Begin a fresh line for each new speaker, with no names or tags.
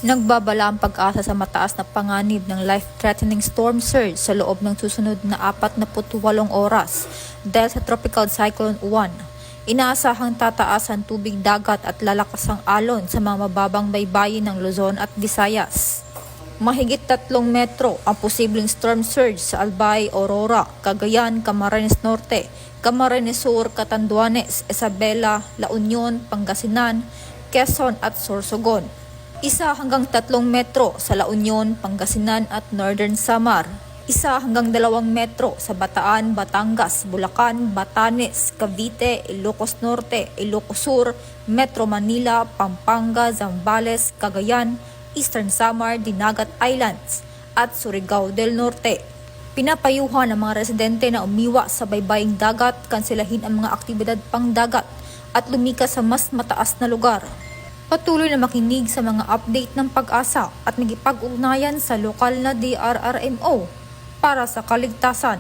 Nagbabala ang pag-asa sa mataas na panganib ng life-threatening storm surge sa loob ng susunod na 48 oras dahil sa Tropical Cyclone Juan. Inaasahang tataas ang tubig dagat at lalakas ang alon sa mga mababang baybayin ng Luzon at Visayas. Mahigit 3 metro ang posibleng storm surge sa Albay, Aurora, Cagayan, Camarines Norte, Camarines Sur, Catanduanes, Isabela, La Union, Pangasinan, Quezon at Sorsogon. 1 hanggang 3 metro sa La Union, Pangasinan at Northern Samar. 1 hanggang 2 metro sa Bataan, Batangas, Bulacan, Batanes, Cavite, Ilocos Norte, Ilocos Sur, Metro Manila, Pampanga, Zambales, Cagayan, Eastern Samar, Dinagat Islands at Surigao del Norte. Pinapayuhan ang mga residente na umiwas sa baybaying dagat, kanselahin ang mga aktibidad pangdagat at lumikas sa mas mataas na lugar. Patuloy na makinig sa mga update ng pag-asa at magipag-ugnayan sa lokal na DRRMO para sa kaligtasan.